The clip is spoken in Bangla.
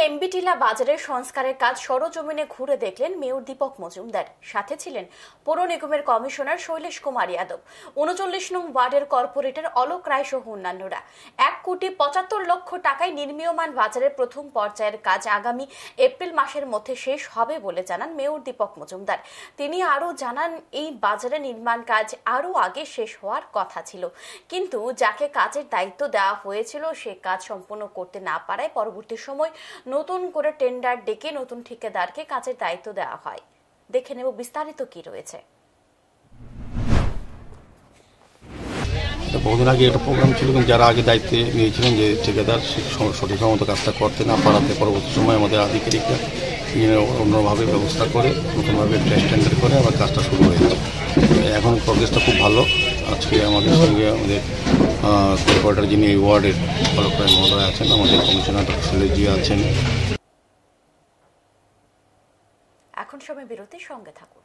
এমবি-টিলা বাজারের সংস্কারের কাজ সরজমিনে ঘুরে দেখলেন মেয়র দীপক মজুমদার। সাথে ছিলেন পৌর নিগমের কমিশনার শৈলেশ কুমার যাদব, ৩৯ নং ওয়ার্ডের কর্পোরেটর অলোক রায় সহ অন্যান্যরা। ১,৭৫,০০,০০০ টাকায় নির্মীয়মান বাজারের প্রথম পর্যায়ের কাজ আগামী এপ্রিল মাসের মধ্যে শেষ হবে বলে জানান মেয়র দীপক মজুমদার। তিনি আরও জানান, এই বাজারের নির্মাণ কাজ আরও আগে শেষ হওয়ার কথা ছিল, কিন্তু যাকে কাজের দায়িত্ব দেওয়া হয়েছিল সে কাজ সম্পূর্ণ করতে না পারায় পরবর্তী সময় নতুন করে টেন্ডার ডেকে নতুন ঠিকাদারকে কাজের দায়িত্ব দেওয়া হয়। দেখে নেব বিস্তারিত কি রয়েছে। বহুদিন আগে একটা প্রোগ্রাম ছিল, কিন্তু যারা আগে দায়িত্বে নিয়েছিলেন যে ঠিকাদার সঠিক মতো কাজটা করতে না পারাতে পরবর্তী সময় আমাদের আধিকারিকরা অন্যভাবে ব্যবস্থা করে নতুনভাবে টেন্ডার করে আবার কাজটা শুরু হয়েছে। এখন প্রোগ্রেসটা খুব ভালো। আজকে আমাদের সঙ্গে আমাদের কর্পোরেটর যিনি এই ওয়ার্ডের অলোক রায় মহোদয় আছেন, আমাদের কমিশনার ডক্টর শৈলেশজি আছেন। এখন সময় বিরতির সঙ্গে থাকুন।